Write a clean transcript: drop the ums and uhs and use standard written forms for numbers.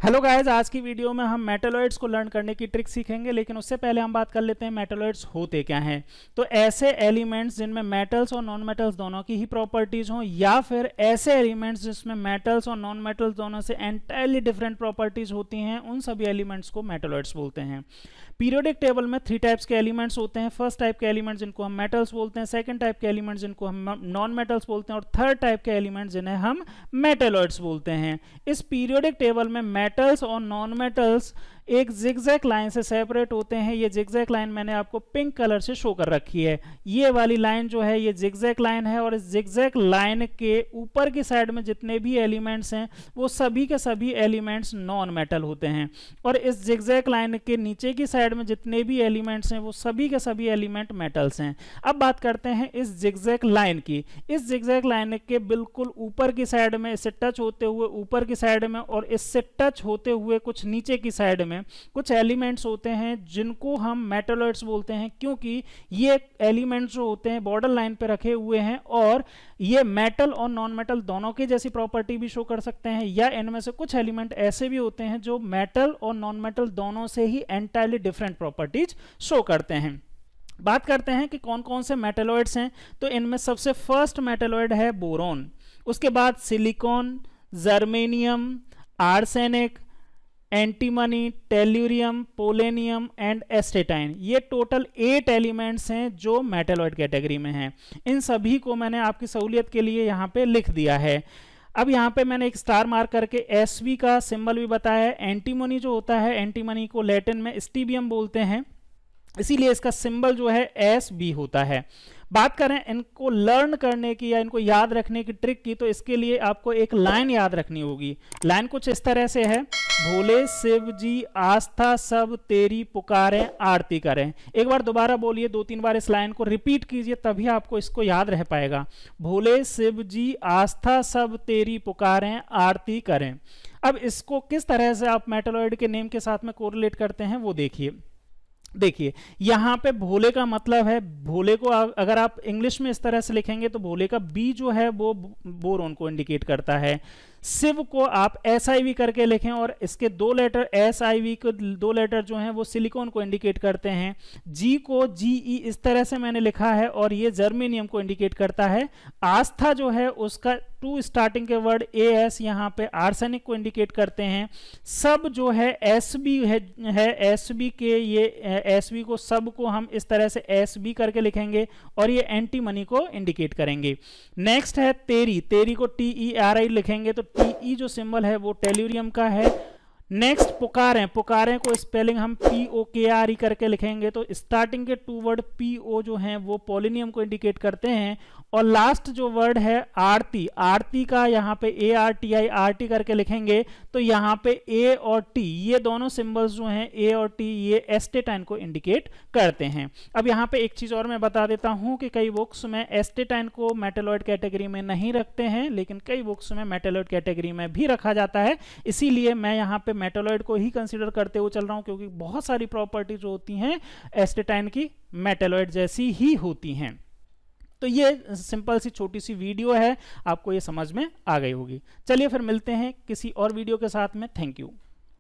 Hello guys, आज की video में हम मेटलॉइड्स को लर्न करने की ट्रिक सीखेंगे, लेकिन उससे पहले हम बात कर लेते हैं मेटलॉइड्स होते क्या हैं। तो ऐसे एलिमेंट्स जिनमें मेटल्स और नॉन मेटल्स दोनों की ही प्रॉपर्टीज हों, या फिर ऐसे एलिमेंट्स जिसमें मेटल्स और नॉन मेटल्स दोनों से एंटायरली डिफरेंट प्रॉपर्टीज होती हैं, उन सभी एलिमेंट्स को मेटलॉइड्स बोलते हैं। पीरियोडिक टेबल में 3 टाइप्स के एलिमेंट्स होते हैं। फर्स्ट टाइप के एलिमेंट्स जिनको हम मेटल्स बोलते हैं, सेकंड टाइप के एलिमेंट्स जिनको हम नॉन मेटल्स बोलते हैं, और थर्ड टाइप के एलिमेंट्स जिन्हें हम मेटलॉइड्स बोलते हैं। इस पीरियोडिक टेबल में मेटल्स और नॉन मेटल्स एक जिगजैग लाइन से सेपरेट होते हैं। ये जिगजैग लाइन मैंने आपको पिंक कलर से शो कर रखी है। ये वाली लाइन जो है ये जिगजैग लाइन है, और इस जिगजैग लाइन के ऊपर की साइड में जितने भी एलिमेंट्स हैं वो सभी के सभी एलिमेंट्स नॉन मेटल होते हैं, और इस जिगजैग लाइन के नीचे की साइड में जितने भी एलिमेंट्स हैं वो सभी के सभी एलिमेंट मेटल्स हैं। अब बात करते हैं इस जिगजैग लाइन की। इस जिगजैग लाइन के बिल्कुल ऊपर की साइड में, इससे टच होते हुए ऊपर की साइड में और इससे टच होते हुए कुछ नीचे की साइड में कुछ एलिमेंट्स होते हैं जिनको हम मेटलॉइड्स बोलते हैं, क्योंकि ये एलिमेंट्स जो होते हैं बॉर्डर लाइन पे रखे हुए हैं और ये मेटल और नॉन मेटल दोनों की जैसी प्रॉपर्टी भी शो कर सकते हैं, या इनमें से कुछ एलिमेंट ऐसे भी होते हैं जो मेटल और नॉन मेटल दोनों से ही एंटायरली डिफरेंट प्रॉपर्टीज शो करते हैं। बात करते हैं कि कौन कौन से मेटलॉइड्स हैं। तो इनमें सबसे फर्स्ट मेटलॉइड है बोरॉन, उसके बाद silicon, germanium, arsenic, antimony, tellurium, polonium and astatine. ये टोटल 8 एलिमेंट्स हैं जो मेटलॉइड कैटेगरी में हैं। इन सभी को मैंने आपकी सहूलियत के लिए यहाँ पे लिख दिया है। अब यहाँ पे मैंने एक स्टार मार्क करके Sv का सिंबल भी बताया है। एंटीमनी जो होता है, एंटीमनी को लैटिन में स्टीबियम बोलते हैं, इसीलिए इसका सिंबल जो है Sb होता है। बात करें इनको लर्न करने की या इनको याद रखने की ट्रिक की, तो इसके लिए आपको एक लाइन याद रखनी होगी। लाइन कुछ इस तरह से है, भोले शिव जी आस्था सब तेरी पुकारें आरती करें। एक बार दोबारा बोलिए, 2-3 बार इस लाइन को रिपीट कीजिए, तभी आपको इसको याद रह पाएगा। भोले शिव जी आस्था सब तेरी पुकारें आरती करें। अब इसको किस तरह से आप मेटलॉइड के नेम के साथ में कोरिलेट करते हैं वो देखिए यहां पे भोले का मतलब है, भोले को अगर आप इंग्लिश में इस तरह से लिखेंगे तो भोले का बी जो है वो बोरोन को इंडिकेट करता है। शिव को आप SiV करके लिखें और इसके 2 लेटर SiV के 2 लेटर जो हैं वो सिलिकॉन को इंडिकेट करते हैं। G को GE इस तरह से मैंने लिखा है और ये जर्मेनियम को इंडिकेट करता है। आस्था जो है उसका 2 स्टार्टिंग के वर्ड AS यहाँ पे आर्सेनिक को इंडिकेट करते हैं। सब जो है SB है SB के, ये SB को सब को हम इस तरह से SB करके लिखेंगे और ये एंटीमनी को इंडिकेट करेंगे। नेक्स्ट है तेरी, तेरी को TERI लिखेंगे, तो TE जो सिंबल है वो टेल्यूरियम का है। नेक्स्ट पुकारें, पुकारें को स्पेलिंग हम POKRE करके लिखेंगे, तो स्टार्टिंग के 2 वर्ड PO जो हैं वो पोलेनियम को इंडिकेट करते हैं। और लास्ट जो वर्ड है आरती, आरती का यहाँ पे ARTI करके लिखेंगे, तो यहाँ पे A और T ये दोनों सिंबल्स जो हैं A और T ये एस्टेटाइन को इंडिकेट करते हैं। अब यहाँ पे एक चीज़ और मैं बता देता हूँ कि कई बुक्स में एस्टेटाइन को मेटलॉइड कैटेगरी में नहीं रखते हैं, लेकिन कई बुक्स में मेटलॉइड कैटेगरी में भी रखा जाता है। इसीलिए मैं यहाँ पे मेटलॉइड को ही कंसीडर करते हुए चल रहा हूँ, क्योंकि बहुत सारी प्रॉपर्टी जो होती हैं एस्टेटाइन की मेटलॉइड जैसी ही होती हैं। तो ये सिंपल सी छोटी सी वीडियो है, आपको ये समझ में आ गई होगी। चलिए फिर मिलते हैं किसी और वीडियो के साथ में। Thank you.